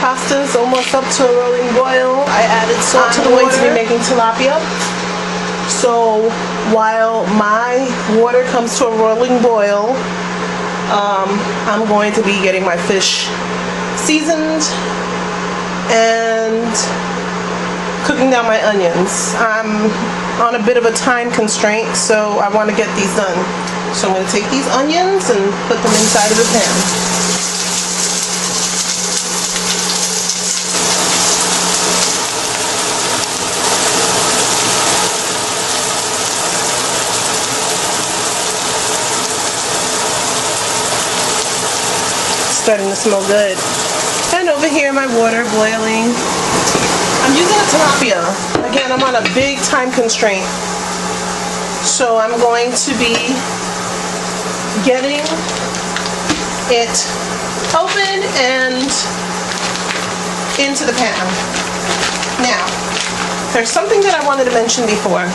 pasta is almost up to a rolling boil. I added salt to the water to be making tilapia. So while my water comes to a rolling boil, I'm going to be getting my fish seasoned and cooking down my onions. I'm on a bit of a time constraint, so I want to get these done. So I'm going to take these onions and put them inside of the pan. Starting to smell good. And over here my water boiling. I'm using a tilapia. Again, I'm on a big time constraint. So I'm going to be getting it open and into the pan. Now, there's something that I wanted to mention before,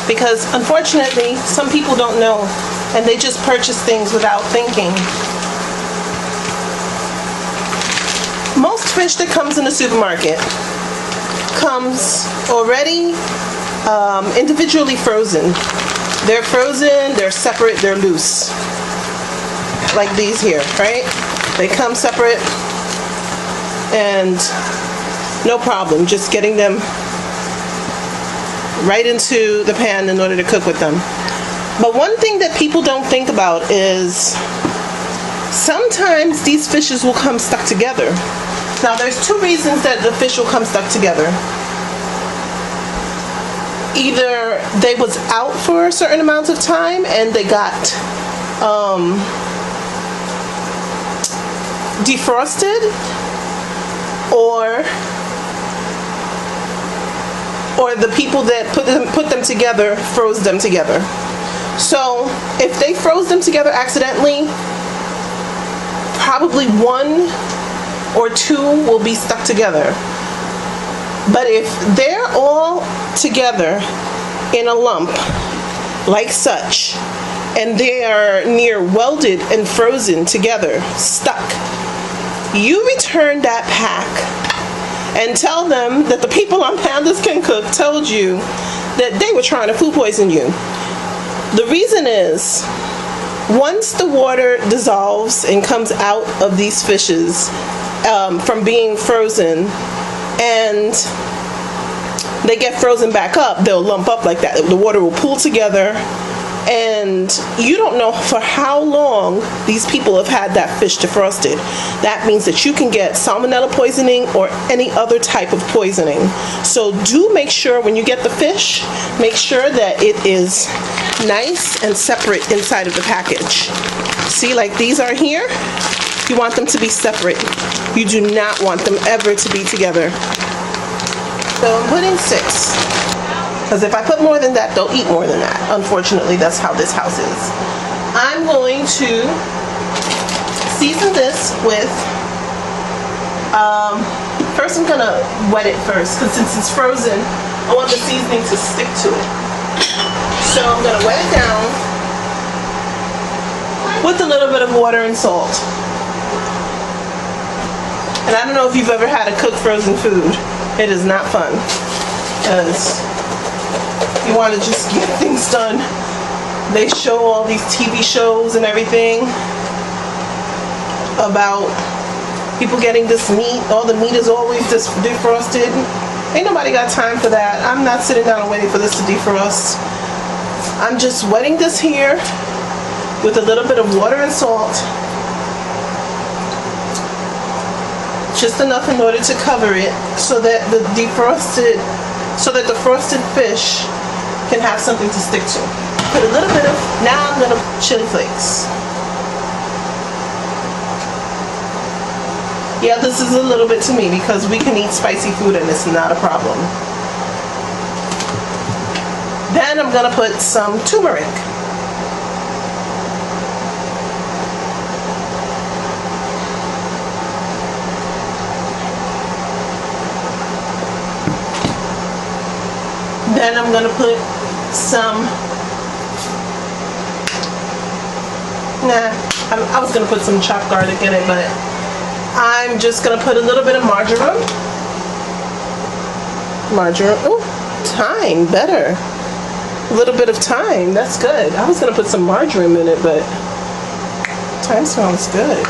because unfortunately some people don't know and they just purchase things without thinking. Most fish that comes in the supermarket comes already individually frozen. They're frozen, they're separate, they're loose. Like these here, right? They come separate and no problem, just getting them right into the pan in order to cook with them. But one thing that people don't think about is sometimes these fishes will come stuck together. Now there's two reasons that the fish will come stuck together. Either they was out for a certain amount of time and they got defrosted, or the people that put them together froze them together. So if they froze them together accidentally, probably one or two will be stuck together. But if they're all together in a lump like such, and they are near welded and frozen together, stuck, you return that pack and tell them that the people on Pandas Can Cook told you that they were trying to food poison you. The reason is, once the water dissolves and comes out of these fishes from being frozen, and they get frozen back up, they'll lump up like that. The water will pool together, and you don't know for how long these people have had that fish defrosted. That means that you can get salmonella poisoning or any other type of poisoning. So do make sure when you get the fish, make sure that it is nice and separate inside of the package. See, like these are here. You want them to be separate. You do not want them ever to be together. So I'm putting 6. Because if I put more than that, they'll eat more than that. Unfortunately, that's how this house is. I'm going to season this with, first I'm going to wet it first, because since it's frozen, I want the seasoning to stick to it. So I'm going to wet it down with a little bit of water and salt. And I don't know if you've ever had to cook frozen food. It is not fun, because you want to just get things done. They show all these TV shows and everything about people getting this meat. All the meat is always just defrosted. Ain't nobody got time for that. I'm not sitting down and waiting for this to defrost. I'm just wetting this here with a little bit of water and salt. Just enough in order to cover it so that the frosted fish can have something to stick to. Put a little bit of, now I'm gonna put chili flakes. Yeah, this is a little bit to me because we can eat spicy food and it's not a problem. Then I'm gonna put some turmeric. Then I'm going to put some, I was going to put some chopped garlic in it, but I'm just gonna put a little bit of margarine. Oh, thyme, better. A little bit of thyme, that's good. I was gonna put some margarine in it, but thyme smells good.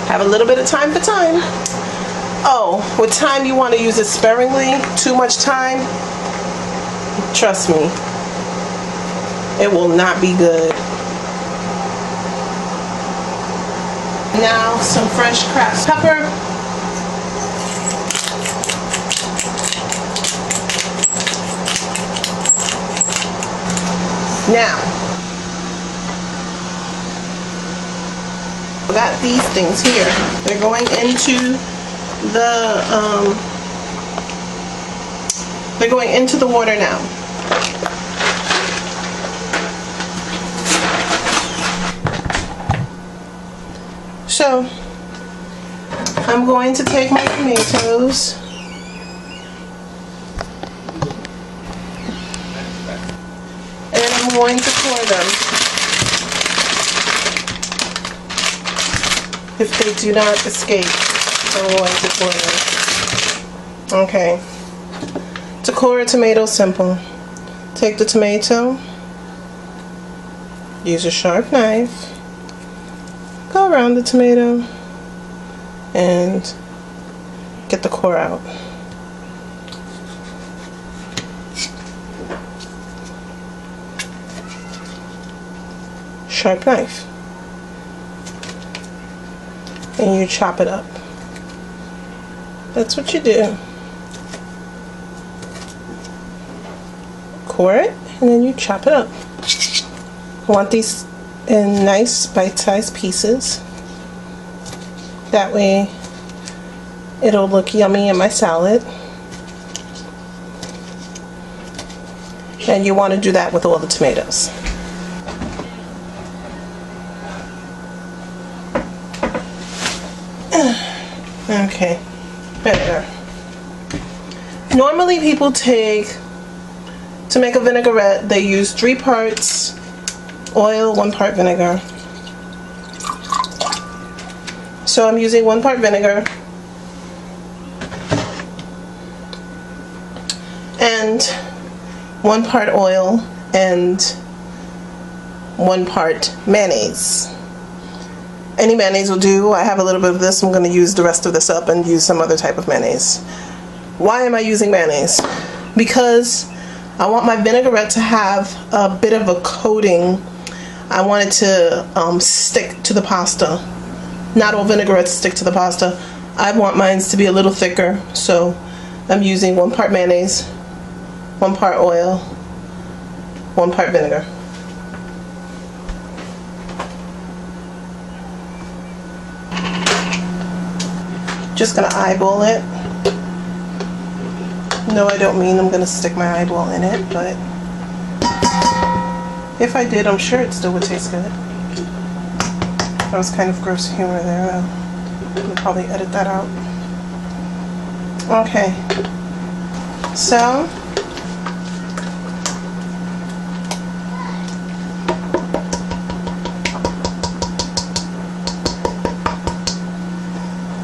Have a little bit of thyme for thyme. Oh, with thyme you want to use it sparingly. Too much thyme, trust me, it will not be good. Now some fresh cracked pepper. Now, I got these things here. They're going into the water now. So, I'm going to take my tomatoes and I'm going to core them. If they do not escape, I'm going to core them. Okay. To core a tomato, simple. Take the tomato, use a sharp knife, go around the tomato, and get the core out. Sharp knife. And you chop it up. That's what you do. Core it, and then you chop it up. I want these in nice bite-sized pieces. That way it'll look yummy in my salad. And you want to do that with all the tomatoes. Okay, better. Normally people take, to make a vinaigrette, they use 3 parts oil, 1 part vinegar. So I'm using 1 part vinegar and 1 part oil and 1 part mayonnaise. Any mayonnaise will do. I have a little bit of this. I'm going to use the rest of this up and use some other type of mayonnaise. Why am I using mayonnaise? Because I want my vinaigrette to have a bit of a coating. I want it to stick to the pasta. Not all vinaigrettes stick to the pasta. I want mine to be a little thicker, so I'm using 1 part mayonnaise, 1 part oil, 1 part vinegar. Just gonna eyeball it. No, I don't mean I'm gonna stick my eyeball in it, but if I did, I'm sure it still would taste good. That was kind of gross humor there. I'll probably edit that out. Okay. So,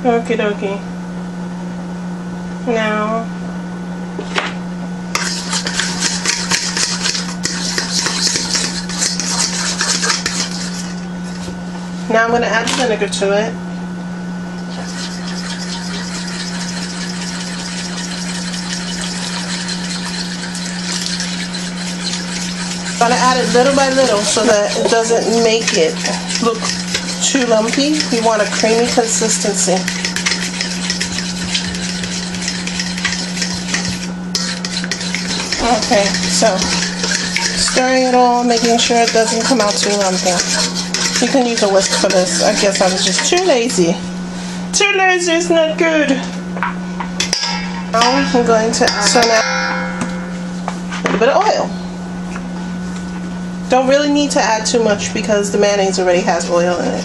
okie dokie. Now, I'm going to add vinegar to it. I'm going to add it little by little so that it doesn't make it look too lumpy. We want a creamy consistency. Okay, so stirring it all, making sure it doesn't come out too lumpy. You can use a whisk for this. I guess I was just too lazy. Too lazy is not good. Now I'm going to add a little bit of oil. Don't really need to add too much because the mayonnaise already has oil in it.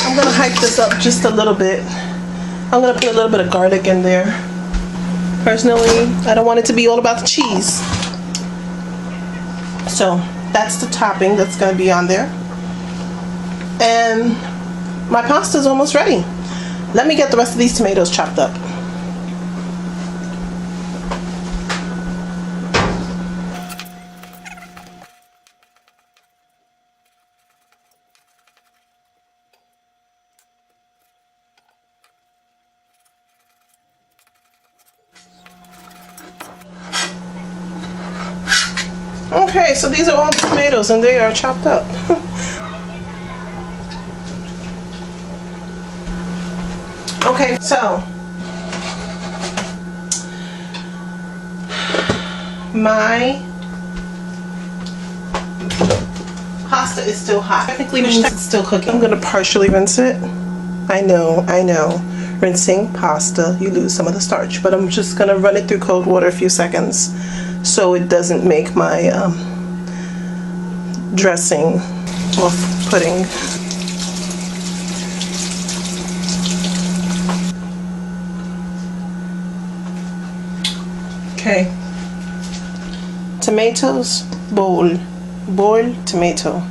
I'm going to hype this up just a little bit I'm gonna put a little bit of garlic in there. Personally, I don't want it to be all about the cheese. So that's the topping that's gonna be on there. And my pasta is almost ready. Let me get the rest of these tomatoes chopped up. Okay, so these are all tomatoes and they are chopped up. Okay, so my pasta is still hot. Technically means it's still cooking. I'm gonna partially rinse it. I know. Rinsing pasta, you lose some of the starch, but I'm just gonna run it through cold water a few seconds so it doesn't make my dressing off-putting. Okay. Tomatoes, boil tomato.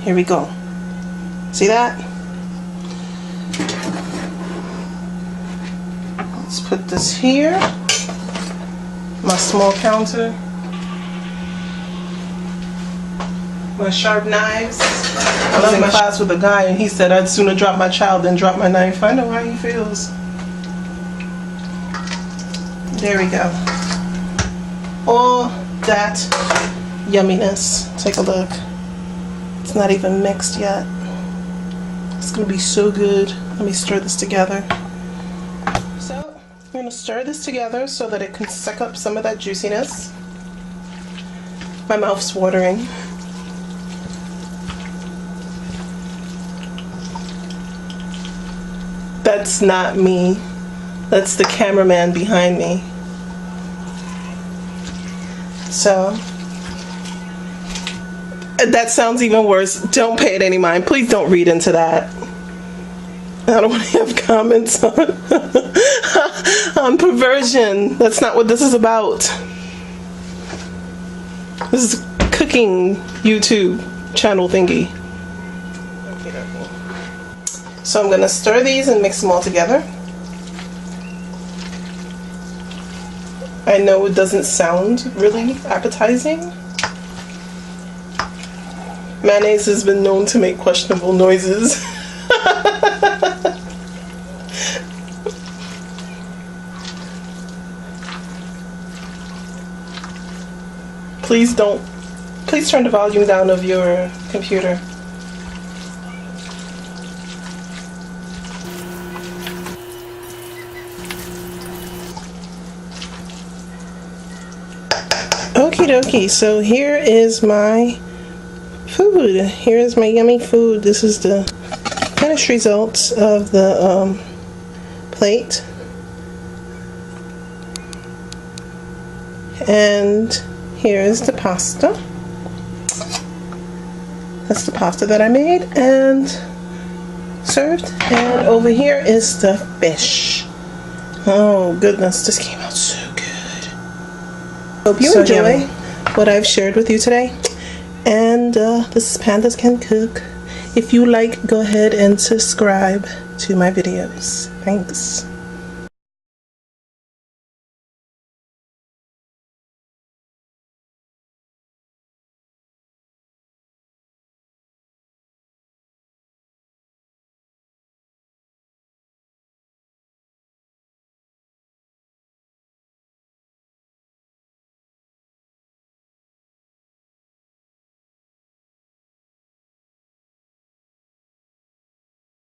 Here we go. See that? Let's put this here. My small counter. My sharp knives. I was in class with a guy and he said I'd sooner drop my child than drop my knife. I know how he feels. There we go. All that yumminess. Take a look. It's not even mixed yet. It's gonna be so good. Let me stir this together. So I'm gonna stir this together so that it can suck up some of that juiciness. My mouth's watering. That's not me. That's the cameraman behind me. So, that sounds even worse. Don't pay it any mind. Please don't read into that. I don't want to have comments on, on perversion. That's not what this is about. This is cooking YouTube channel thingy. So I'm going to stir these and mix them all together. I know it doesn't sound really appetizing. Mayonnaise has been known to make questionable noises. Please turn the volume down of your computer. Okie dokie, so here is my food. Here is my yummy food. This is the finished results of the plate. And here is the pasta. That's the pasta that I made and served. And over here is the fish. Oh goodness, this came out so good. Hope you enjoy what I've shared with you today. And this is Pandas Can Cook. If you like, go ahead and subscribe to my videos. Thanks.